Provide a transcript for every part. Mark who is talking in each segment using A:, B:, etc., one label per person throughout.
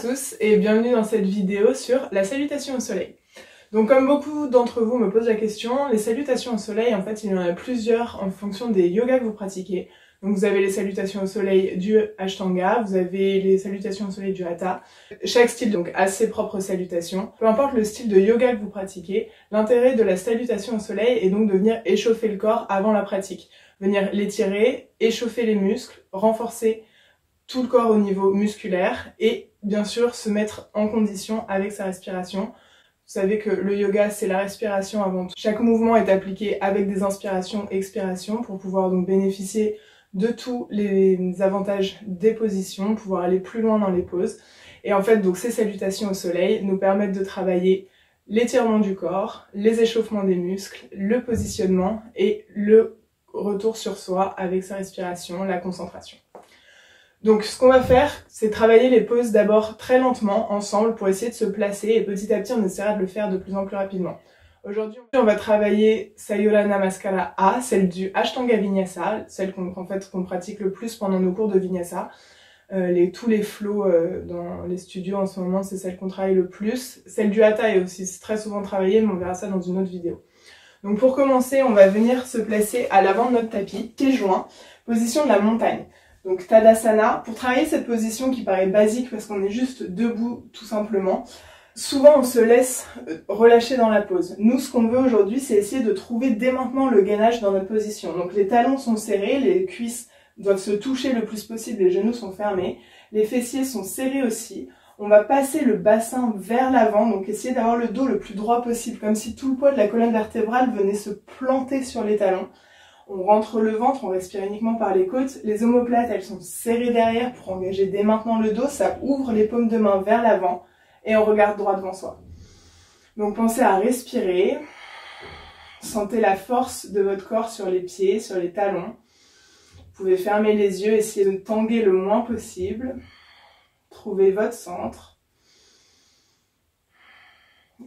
A: tous et bienvenue dans cette vidéo sur la salutation au soleil. Donc comme beaucoup d'entre vous me posent la question, les salutations au soleil, en fait il y en a plusieurs en fonction des yogas que vous pratiquez. Donc vous avez les salutations au soleil du Ashtanga, vous avez les salutations au soleil du Hatha. Chaque style donc a ses propres salutations. Peu importe le style de yoga que vous pratiquez, l'intérêt de la salutation au soleil est donc de venir échauffer le corps avant la pratique. Venir l'étirer, échauffer les muscles, renforcer tout le corps au niveau musculaire et bien sûr se mettre en condition avec sa respiration. Vous savez que le yoga c'est la respiration avant tout. Chaque mouvement est appliqué avec des inspirations et expirations pour pouvoir donc bénéficier de tous les avantages des positions, pouvoir aller plus loin dans les poses. Et en fait donc ces salutations au soleil nous permettent de travailler l'étirement du corps, les échauffements des muscles, le positionnement et le retour sur soi avec sa respiration, la concentration. Donc ce qu'on va faire, c'est travailler les poses d'abord très lentement ensemble pour essayer de se placer et petit à petit on essaiera de le faire de plus en plus rapidement. Aujourd'hui on va travailler Sayura Namaskara A, celle du Ashtanga Vinyasa, celle qu'on pratique le plus pendant nos cours de Vinyasa. Tous les flows dans les studios en ce moment, c'est celle qu'on travaille le plus. Celle du Hatha est aussi très souvent travaillée, mais on verra ça dans une autre vidéo. Donc pour commencer, on va venir se placer à l'avant de notre tapis, pieds joints, position de la montagne. Donc Tadasana, pour travailler cette position qui paraît basique parce qu'on est juste debout tout simplement, souvent on se laisse relâcher dans la pose. Nous ce qu'on veut aujourd'hui c'est essayer de trouver dès maintenant le gainage dans notre position. Donc les talons sont serrés, les cuisses doivent se toucher le plus possible, les genoux sont fermés, les fessiers sont serrés aussi. On va passer le bassin vers l'avant, donc essayer d'avoir le dos le plus droit possible, comme si tout le poids de la colonne vertébrale venait se planter sur les talons. On rentre le ventre, on respire uniquement par les côtes. Les omoplates, elles sont serrées derrière pour engager dès maintenant le dos. Ça ouvre les paumes de main vers l'avant et on regarde droit devant soi. Donc pensez à respirer. Sentez la force de votre corps sur les pieds, sur les talons. Vous pouvez fermer les yeux, essayer de tanguer le moins possible. Trouvez votre centre.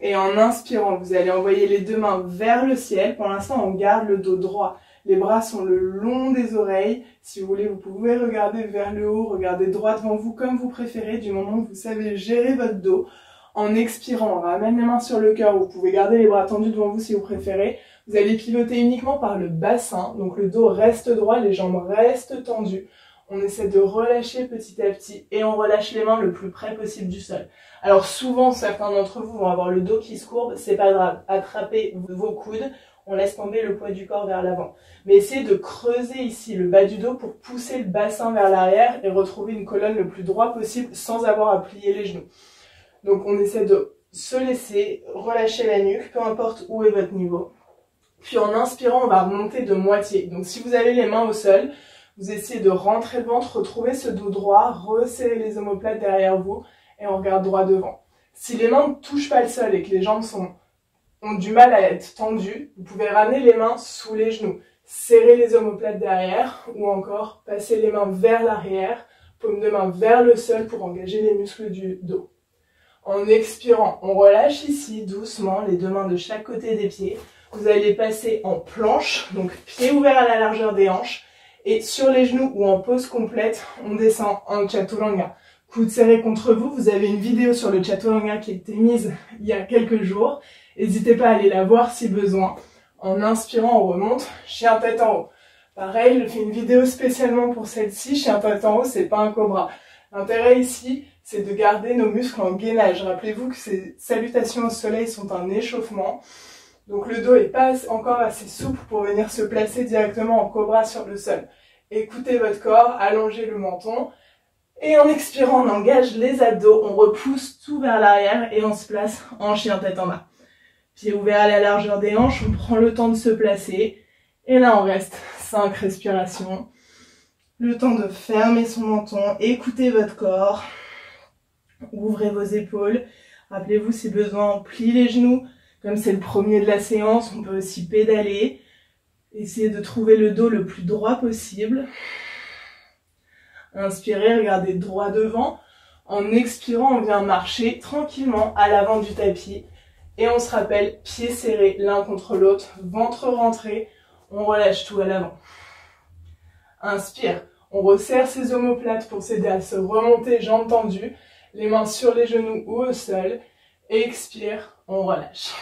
A: Et en inspirant, vous allez envoyer les deux mains vers le ciel. Pour l'instant, on garde le dos droit. Les bras sont le long des oreilles. Si vous voulez, vous pouvez regarder vers le haut, regarder droit devant vous comme vous préférez, du moment que vous savez gérer votre dos. En expirant, on ramène les mains sur le cœur. Vous pouvez garder les bras tendus devant vous si vous préférez. Vous allez pivoter uniquement par le bassin. Donc le dos reste droit, les jambes restent tendues. On essaie de relâcher petit à petit et on relâche les mains le plus près possible du sol. Alors souvent, certains d'entre vous vont avoir le dos qui se courbe, c'est pas grave. Attrapez vos coudes, on laisse tomber le poids du corps vers l'avant. Mais essayez de creuser ici le bas du dos pour pousser le bassin vers l'arrière et retrouver une colonne le plus droit possible sans avoir à plier les genoux. Donc on essaie de se laisser relâcher la nuque, peu importe où est votre niveau. Puis en inspirant, on va remonter de moitié. Donc si vous avez les mains au sol, vous essayez de rentrer le ventre, retrouver ce dos droit, resserrer les omoplates derrière vous et on regarde droit devant. Si les mains ne touchent pas le sol et que les jambes ont du mal à être tendues, vous pouvez ramener les mains sous les genoux, serrer les omoplates derrière ou encore passer les mains vers l'arrière, paume de main vers le sol pour engager les muscles du dos. En expirant, on relâche ici doucement les deux mains de chaque côté des pieds. Vous allez passer en planche, donc pieds ouverts à la largeur des hanches. Et sur les genoux ou en pose complète, on descend en Chaturanga. Coudes serrés contre vous, vous avez une vidéo sur le Chaturanga qui a été mise il y a quelques jours. N'hésitez pas à aller la voir si besoin. En inspirant, on remonte, chien tête en haut. Pareil, je fais une vidéo spécialement pour celle-ci, chien tête en haut, c'est pas un cobra. L'intérêt ici, c'est de garder nos muscles en gainage. Rappelez-vous que ces salutations au soleil sont un échauffement. Donc le dos n'est pas encore assez souple pour venir se placer directement en cobra sur le sol. Écoutez votre corps, allongez le menton. Et en expirant, on engage les abdos, on repousse tout vers l'arrière et on se place en chien tête en bas. Pieds ouverts à la largeur des hanches, on prend le temps de se placer. Et là, on reste 5 respirations. Le temps de fermer son menton, écoutez votre corps. Ouvrez vos épaules. Rappelez-vous, si besoin, on plie les genoux. Comme c'est le premier de la séance, on peut aussi pédaler. Essayez de trouver le dos le plus droit possible. Inspirez, regardez droit devant. En expirant, on vient marcher tranquillement à l'avant du tapis. Et on se rappelle, pieds serrés l'un contre l'autre, ventre rentré. On relâche tout à l'avant. Inspire, on resserre ses omoplates pour s'aider à se remonter, jambes tendues. les mains sur les genoux ou au sol. Expire, on relâche.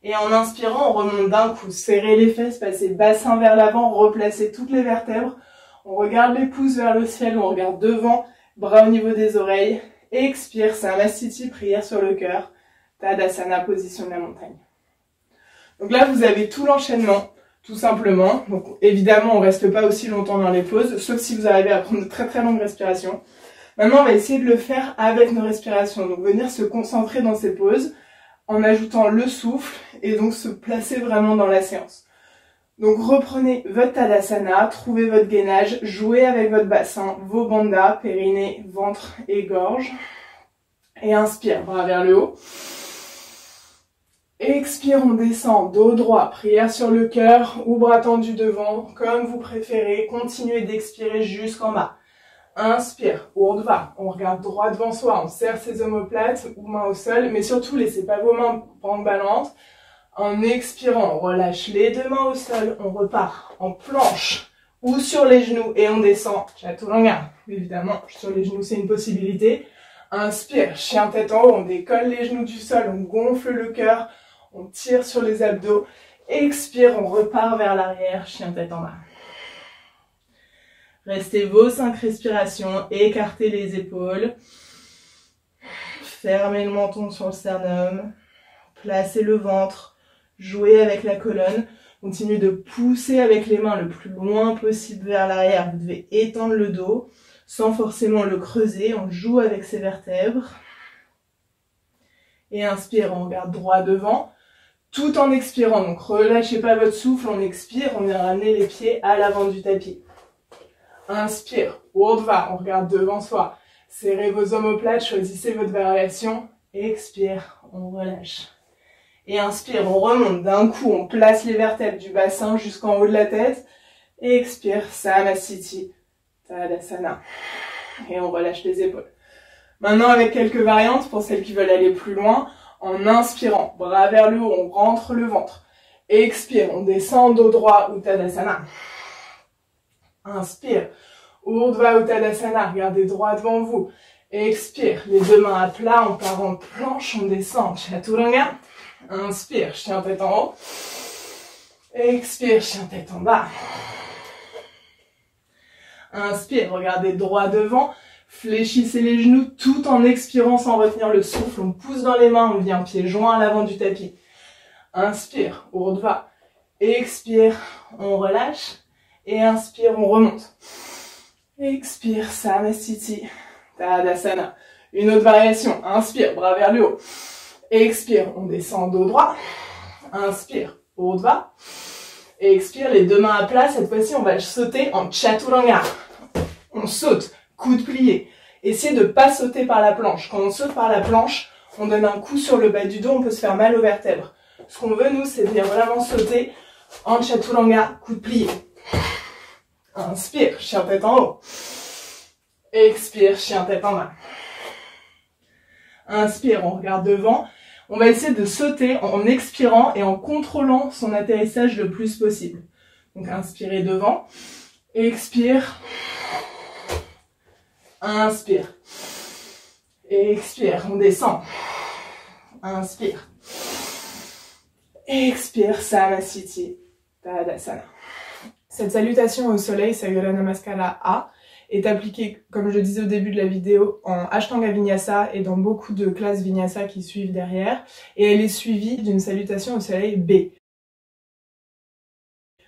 A: Et en inspirant, on remonte d'un coup. Serrez les fesses, passez bassin vers l'avant, replacez toutes les vertèbres. On regarde les pouces vers le ciel, on regarde devant, bras au niveau des oreilles. Expire, Samastiti, prière sur le cœur. Tadasana, position de la montagne. Donc là, vous avez tout l'enchaînement, tout simplement. Donc évidemment, on reste pas aussi longtemps dans les pauses, sauf si vous arrivez à prendre de très très longues respirations. Maintenant, on va essayer de le faire avec nos respirations. Donc venir se concentrer dans ces pauses en ajoutant le souffle et donc se placer vraiment dans la séance. Donc reprenez votre Tadasana, trouvez votre gainage, jouez avec votre bassin, vos bandhas, périnée, ventre et gorge. Et inspire, bras vers le haut. Expire, on descend, dos droit, prière sur le cœur ou bras tendus devant, comme vous préférez. Continuez d'expirer jusqu'en bas. Inspire, Urdhva, on regarde droit devant soi, on serre ses omoplates ou mains au sol, mais surtout laissez pas vos mains prendre balance. En expirant, on relâche les deux mains au sol, on repart en planche ou sur les genoux et on descend, Chaturanga. Évidemment, sur les genoux c'est une possibilité. Inspire, chien tête en haut, on décolle les genoux du sol, on gonfle le cœur, on tire sur les abdos. Expire, on repart vers l'arrière, chien tête en bas. Restez vos 5 respirations, écartez les épaules. Fermez le menton sur le sternum. Placez le ventre. Jouez avec la colonne. Continuez de pousser avec les mains le plus loin possible vers l'arrière. Vous devez étendre le dos sans forcément le creuser. On joue avec ses vertèbres. Et inspire, on regarde droit devant. Tout en expirant. Donc relâchez pas votre souffle. On expire. On vient ramener les pieds à l'avant du tapis. Inspire, Urdhva, on regarde devant soi. Serrez vos omoplates, choisissez votre variation. Expire, on relâche. Et inspire, on remonte d'un coup, on place les vertèbres du bassin jusqu'en haut de la tête. Expire, Samastiti, Tadasana. Et on relâche les épaules. Maintenant, avec quelques variantes pour celles qui veulent aller plus loin. En inspirant, bras vers le haut, on rentre le ventre. Expire, on descend dos droit ou Tadasana. Inspire, Urdhva Uttanasana, regardez droit devant vous. Expire, les deux mains à plat, on part en planche, on descend, Chaturanga. Inspire, chien tête en haut. Expire, chien tête en bas. Inspire, regardez droit devant, fléchissez les genoux tout en expirant sans retenir le souffle. On pousse dans les mains, on vient pied joint à l'avant du tapis. Inspire, Urdhva. Expire, on relâche. Et inspire, on remonte. Expire, Samastiti, Tadasana. Une autre variation. Inspire, bras vers le haut. Expire, on descend dos droit. Inspire, Urdhva. Expire, les deux mains à plat. Cette fois-ci, on va sauter en Chaturanga. On saute, coude plié. Essayez de ne pas sauter par la planche. Quand on saute par la planche, on donne un coup sur le bas du dos, on peut se faire mal aux vertèbres. Ce qu'on veut, nous, c'est venir vraiment sauter en Chaturanga, coude plié. Inspire, chien tête en haut. Expire, chien tête en bas. Inspire, on regarde devant. On va essayer de sauter en expirant et en contrôlant son atterrissage le plus possible. Donc inspirez devant. Expire. Inspire. Expire, on descend. Inspire. Expire, Samastiti, Tadasana. Cette salutation au soleil, Sayura Namaskara A, est appliquée, comme je le disais au début de la vidéo, en Ashtanga Vinyasa et dans beaucoup de classes Vinyasa qui suivent derrière. Et elle est suivie d'une salutation au soleil B.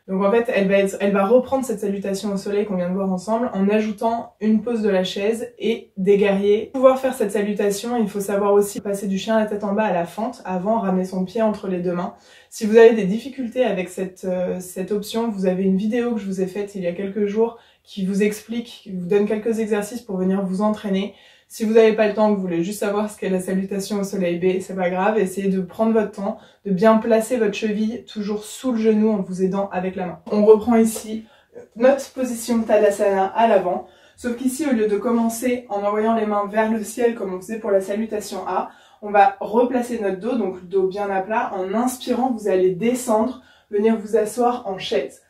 A: Donc en fait, elle va reprendre cette salutation au soleil qu'on vient de voir ensemble en ajoutant une pose de la chaise et des guerriers. Pour pouvoir faire cette salutation, il faut savoir aussi passer du chien à la tête en bas à la fente avant, ramener son pied entre les deux mains. Si vous avez des difficultés avec cette option, vous avez une vidéo que je vous ai faite il y a quelques jours qui vous explique, qui vous donne quelques exercices pour venir vous entraîner. Si vous n'avez pas le temps, que vous voulez juste savoir ce qu'est la salutation au soleil B, c'est pas grave, essayez de prendre votre temps, de bien placer votre cheville toujours sous le genou en vous aidant avec la main. On reprend ici notre position Tadasana à l'avant, sauf qu'ici, au lieu de commencer en envoyant les mains vers le ciel comme on faisait pour la salutation A, on va replacer notre dos, donc le dos bien à plat. En inspirant, vous allez descendre, venir vous asseoir en chaise.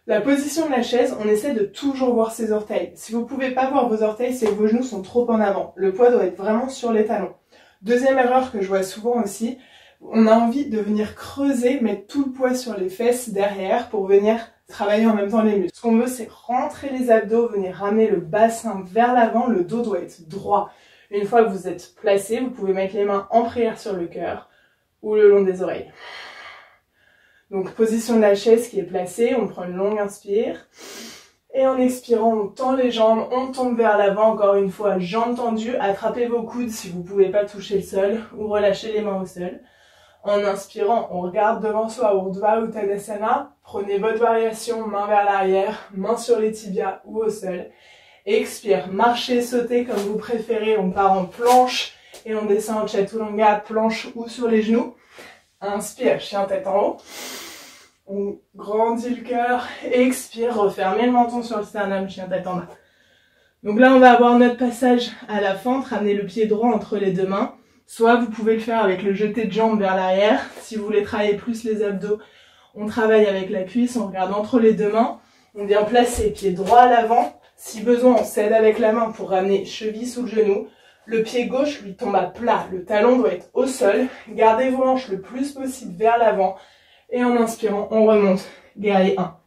A: La position de la chaise, on essaie de toujours voir ses orteils. Si vous pouvez pas voir vos orteils, c'est que vos genoux sont trop en avant. Le poids doit être vraiment sur les talons. Deuxième erreur que je vois souvent aussi, on a envie de venir creuser, mettre tout le poids sur les fesses derrière pour venir travailler en même temps les muscles. Ce qu'on veut, c'est rentrer les abdos, venir ramener le bassin vers l'avant, le dos doit être droit. Une fois que vous êtes placé, vous pouvez mettre les mains en prière sur le cœur ou le long des oreilles. Donc position de la chaise qui est placée, on prend une longue inspire. Et en expirant, on tend les jambes, on tombe vers l'avant, encore une fois, jambes tendues, attrapez vos coudes si vous ne pouvez pas toucher le sol, ou relâchez les mains au sol. En inspirant, on regarde devant soi, Urdhva Uttanasana, prenez votre variation, main vers l'arrière, main sur les tibias ou au sol. Expire, marchez, sautez comme vous préférez, on part en planche et on descend en Chaturanga, planche ou sur les genoux. Inspire, chien tête en haut. On grandit le cœur. Expire, refermez le menton sur le sternum, chien tête en bas. Donc là, on va avoir notre passage à la fente. Ramenez le pied droit entre les deux mains. Soit vous pouvez le faire avec le jeté de jambe vers l'arrière. Si vous voulez travailler plus les abdos, on travaille avec la cuisse. On regarde entre les deux mains. On vient placer pied droit à l'avant. Si besoin, on s'aide avec la main pour ramener cheville sous le genou. Le pied gauche lui tombe à plat, le talon doit être au sol. Gardez vos hanches le plus possible vers l'avant. Et en inspirant, on remonte. Guerrier 1.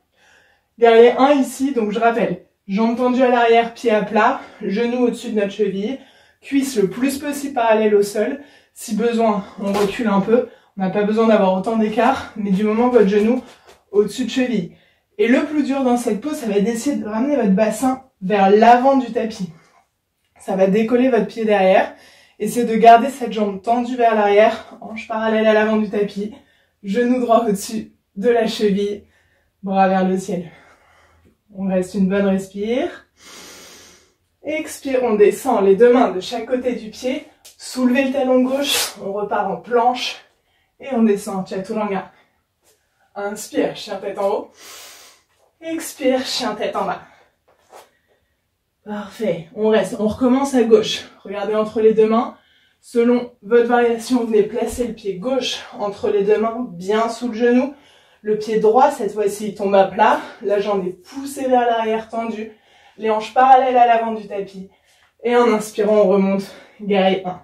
A: Guerrier 1 ici, donc je rappelle. Jambes tendues à l'arrière, pied à plat, genoux au-dessus de notre cheville. Cuisse le plus possible parallèle au sol. Si besoin, on recule un peu. On n'a pas besoin d'avoir autant d'écart, mais du moment que votre genou au-dessus de cheville. Et le plus dur dans cette pose, ça va être d'essayer de ramener votre bassin vers l'avant du tapis. Ça va décoller votre pied derrière. Essayez de garder cette jambe tendue vers l'arrière, hanche parallèle à l'avant du tapis, genou droit au-dessus de la cheville, bras vers le ciel. On reste une bonne respire. Expire, on descend les deux mains de chaque côté du pied. Soulevez le talon gauche, on repart en planche et on descend Chaturanga. Inspire, chien tête en haut. Expire, chien tête en bas. Parfait, on reste, on recommence à gauche. Regardez entre les deux mains. Selon votre variation, venez placer le pied gauche entre les deux mains, bien sous le genou. Le pied droit, cette fois-ci, tombe à plat. La jambe est poussée vers l'arrière, tendue. Les hanches parallèles à l'avant du tapis. Et en inspirant, on remonte. Guerrier 1.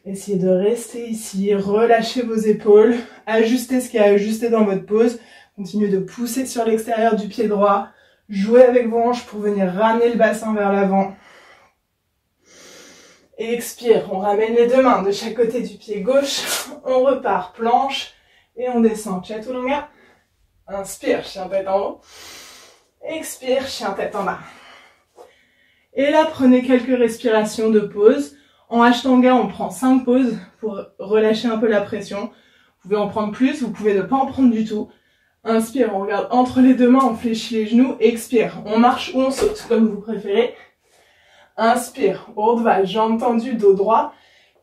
A: Essayez de rester ici, relâchez vos épaules, ajustez ce qui est ajusté dans votre pose. Continuez de pousser sur l'extérieur du pied droit. Jouez avec vos hanches pour venir ramener le bassin vers l'avant. Expire, on ramène les deux mains de chaque côté du pied gauche. On repart, planche. Et on descend, Chaturanga. Inspire, chien tête en haut. Expire, chien tête en bas. Et là, prenez quelques respirations de pause. En Ashtanga, on prend 5 pauses pour relâcher un peu la pression. Vous pouvez en prendre plus, vous pouvez ne pas en prendre du tout. Inspire, on regarde entre les deux mains, on fléchit les genoux. Expire, on marche ou on saute, comme vous préférez. Inspire, Urdhva, jambes tendues, dos droit.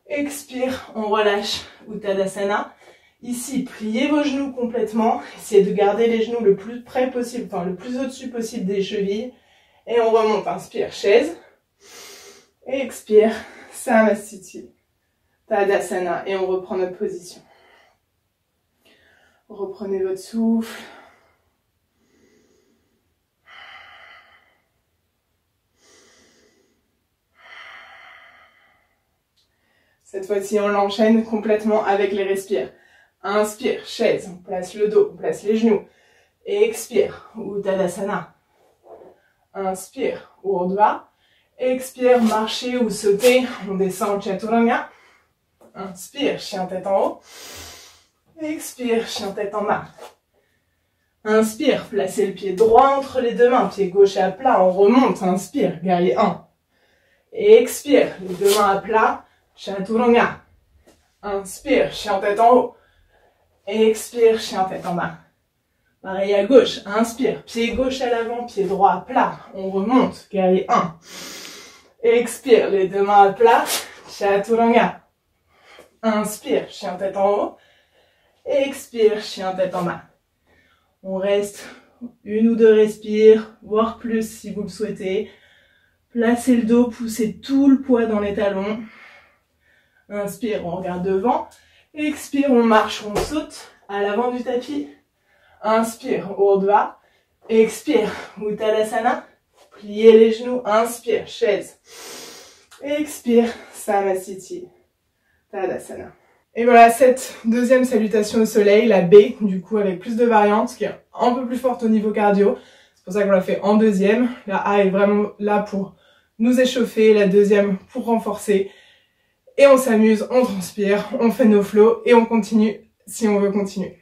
A: Expire, on relâche, Uttanasana. Ici, pliez vos genoux complètement. Essayez de garder les genoux le plus près possible, enfin le plus au-dessus possible des chevilles. Et on remonte, inspire, chaise. Expire, Samastiti, Tadasana. Et on reprend notre position. Reprenez votre souffle. Cette fois-ci, on l'enchaîne complètement avec les respires. Inspire, chaise, on place le dos, on place les genoux. Expire, Uttanasana. Inspire, Urdhva. Expire, marcher ou sauter, on descend Chaturanga. Inspire, chien tête en haut. Expire, chien tête en bas. Inspire, placez le pied droit entre les deux mains, pied gauche à plat, on remonte, inspire, guerrier 1. Expire, les deux mains à plat, Chaturanga. Inspire, chien tête en haut. Expire, chien tête en bas. Pareil à gauche, inspire, pied gauche à l'avant, pied droit à plat, on remonte, guerrier 1. Expire, les deux mains à plat, Chaturanga. Inspire, chien tête en haut. Expire, chien tête en bas. On reste une ou deux respires, voire plus si vous le souhaitez. Placez le dos, poussez tout le poids dans les talons. Inspire, on regarde devant. Expire, on marche, on saute à l'avant du tapis. Inspire, Urdhva. Expire, Uttanasana. Pliez les genoux, inspire, chaise. Expire, Samasthiti, Tadasana. Et voilà, cette deuxième salutation au soleil, la B, du coup avec plus de variantes, qui est un peu plus forte au niveau cardio. C'est pour ça qu'on l'a fait en deuxième. La A est vraiment là pour nous échauffer, la deuxième pour renforcer. Et on s'amuse, on transpire, on fait nos flows et on continue si on veut continuer.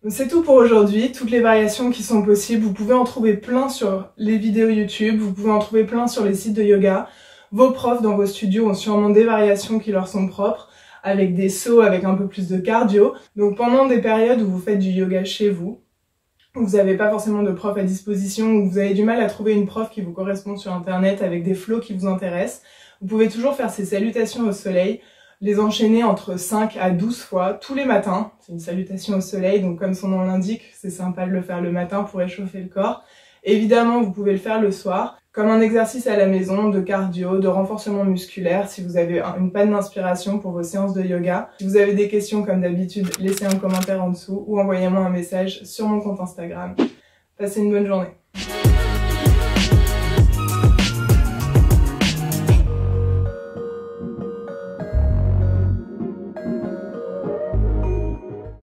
A: C'est tout pour aujourd'hui, toutes les variations qui sont possibles, vous pouvez en trouver plein sur les vidéos YouTube, vous pouvez en trouver plein sur les sites de yoga. Vos profs dans vos studios ont sûrement des variations qui leur sont propres, avec des sauts, avec un peu plus de cardio. Donc pendant des périodes où vous faites du yoga chez vous, où vous n'avez pas forcément de prof à disposition, où vous avez du mal à trouver une prof qui vous correspond sur internet avec des flows qui vous intéressent, vous pouvez toujours faire ces salutations au soleil, les enchaîner entre 5 à 12 fois tous les matins. C'est une salutation au soleil, donc comme son nom l'indique, c'est sympa de le faire le matin pour réchauffer le corps. Évidemment, vous pouvez le faire le soir, comme un exercice à la maison de cardio, de renforcement musculaire, si vous avez une panne d'inspiration pour vos séances de yoga. Si vous avez des questions, comme d'habitude, laissez un commentaire en dessous ou envoyez-moi un message sur mon compte Instagram. Passez une bonne journée.